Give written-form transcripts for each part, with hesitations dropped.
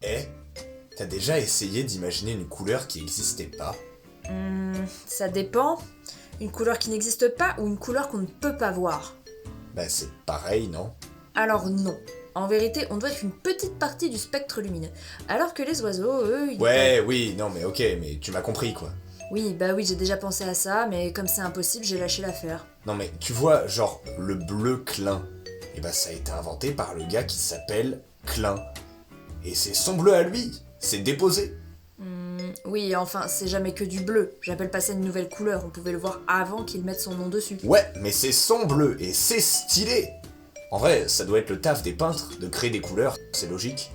Eh, t'as déjà essayé d'imaginer une couleur qui n'existait pas? Ça dépend. Une couleur qui n'existe pas ou une couleur qu'on ne peut pas voir? Bah c'est pareil, non? Alors non. En vérité, on doit être une petite partie du spectre lumineux. Alors que les oiseaux, eux, ils Ouais, peuvent... oui, non mais ok, mais tu m'as compris quoi. Oui, bah oui, j'ai déjà pensé à ça, mais comme c'est impossible, j'ai lâché l'affaire. Non mais tu vois, genre le bleu Klein, et bah ça a été inventé par le gars qui s'appelle Klein. Et c'est son bleu à lui, c'est déposé. Oui, enfin, c'est jamais que du bleu. J'appelle pas ça une nouvelle couleur, on pouvait le voir avant qu'il mette son nom dessus. Ouais, mais c'est son bleu, et c'est stylé. En vrai, ça doit être le taf des peintres de créer des couleurs, c'est logique.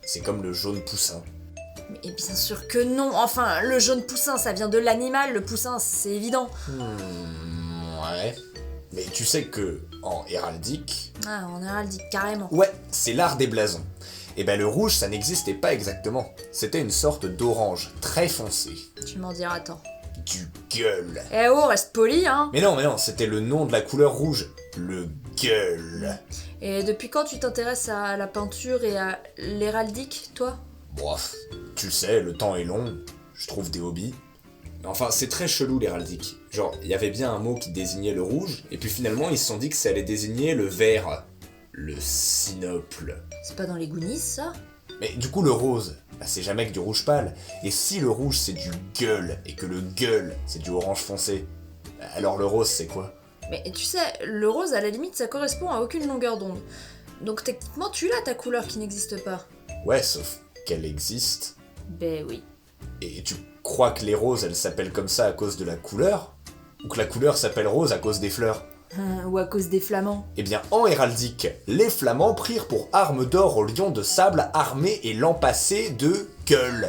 C'est comme le jaune poussin. Mais bien sûr que non, enfin, le jaune poussin, ça vient de l'animal, le poussin, c'est évident. Ouais. Mais tu sais que, en héraldique, Ah, en héraldique, carrément. ouais, c'est l'art des blasons. Et ben le rouge, ça n'existait pas exactement. C'était une sorte d'orange, très foncé. Tu m'en diras tant. Du gueule. Eh oh, reste poli, hein. Mais non, c'était le nom de la couleur rouge. Le gueule. Et depuis quand tu t'intéresses à la peinture et à l'héraldique, toi? Bref, tu sais, le temps est long, je trouve des hobbies. Mais enfin, c'est très chelou l'héraldique. Genre, il y avait bien un mot qui désignait le rouge, et puis finalement, ils se sont dit que ça allait désigner le vert. Le sinople. C'est pas dans les Goonies, ça? Mais du coup, le rose, bah, c'est jamais que du rouge pâle. Et si le rouge c'est du gueule, et que le gueule c'est du orange foncé, bah, alors le rose c'est quoi? Mais tu sais, le rose, à la limite, ça correspond à aucune longueur d'onde. Donc techniquement, tu l'as ta couleur qui n'existe pas. Ouais, sauf qu'elle existe. Ben oui. Et tu crois que les roses elles s'appellent comme ça à cause de la couleur? Ou que la couleur s'appelle rose à cause des fleurs? Ou à cause des flamands. Eh bien, en héraldique, les flamands prirent pour arme d'or au lion de sable armé et lampassé de gueule.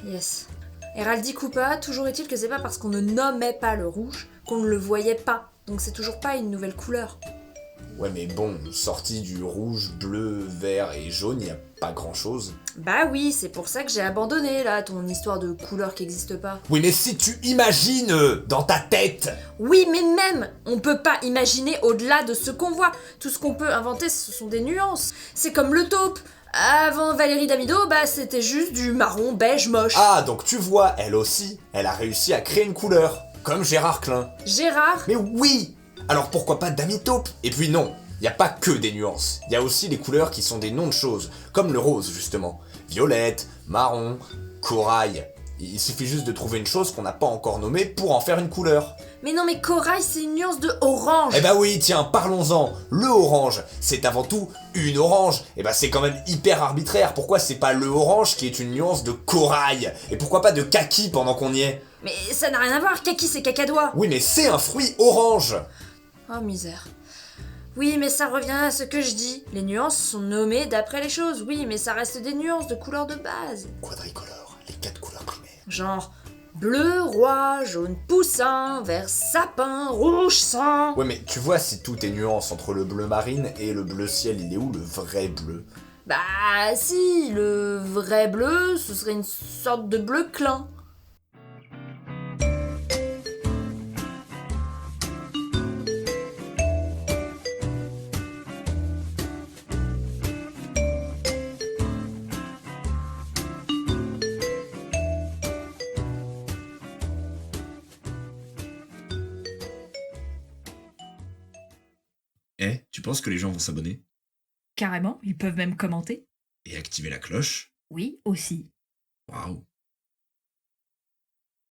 Yes. Héraldique ou pas, toujours est-il que c'est pas parce qu'on ne nommait pas le rouge qu'on ne le voyait pas. Donc c'est toujours pas une nouvelle couleur. Ouais, mais bon, sorti du rouge, bleu, vert et jaune, y a pas grand chose. Bah oui, c'est pour ça que j'ai abandonné là ton histoire de couleur qui existe pas. Oui, mais si tu imagines dans ta tête. Oui, mais même, on peut pas imaginer au-delà de ce qu'on voit. Tout ce qu'on peut inventer, ce sont des nuances. C'est comme le taupe. Avant Valérie Damido, bah c'était juste du marron beige moche. Ah, donc tu vois, elle aussi, elle a réussi à créer une couleur. Comme Gérard Klein. Gérard. Mais oui. Alors pourquoi pas Dami Taupe? Et puis non, y a pas que des nuances. Y a aussi des couleurs qui sont des noms de choses. Comme le rose, justement. Violette, marron, corail. Il suffit juste de trouver une chose qu'on n'a pas encore nommée pour en faire une couleur. Mais non, mais corail, c'est une nuance de orange. Eh bah oui, tiens, parlons-en. Le orange, c'est avant tout une orange. Eh bah c'est quand même hyper arbitraire. Pourquoi c'est pas le orange qui est une nuance de corail? Et pourquoi pas de kaki pendant qu'on y est? Mais ça n'a rien à voir, kaki c'est cacadois. Oui, mais c'est un fruit orange. Oh misère. Oui, mais ça revient à ce que je dis. Les nuances sont nommées d'après les choses, oui, mais ça reste des nuances de couleurs de base. Quadricolore, les 4 couleurs primaires. Genre bleu roi, jaune poussin, vert sapin, rouge sang. Ouais, mais tu vois, si tout est nuance entre le bleu marine et le bleu ciel, il est où le vrai bleu? Bah si, le vrai bleu, ce serait une sorte de bleu clin. Eh, tu penses que les gens vont s'abonner? Carrément, ils peuvent même commenter. Et activer la cloche? Oui, aussi. Waouh.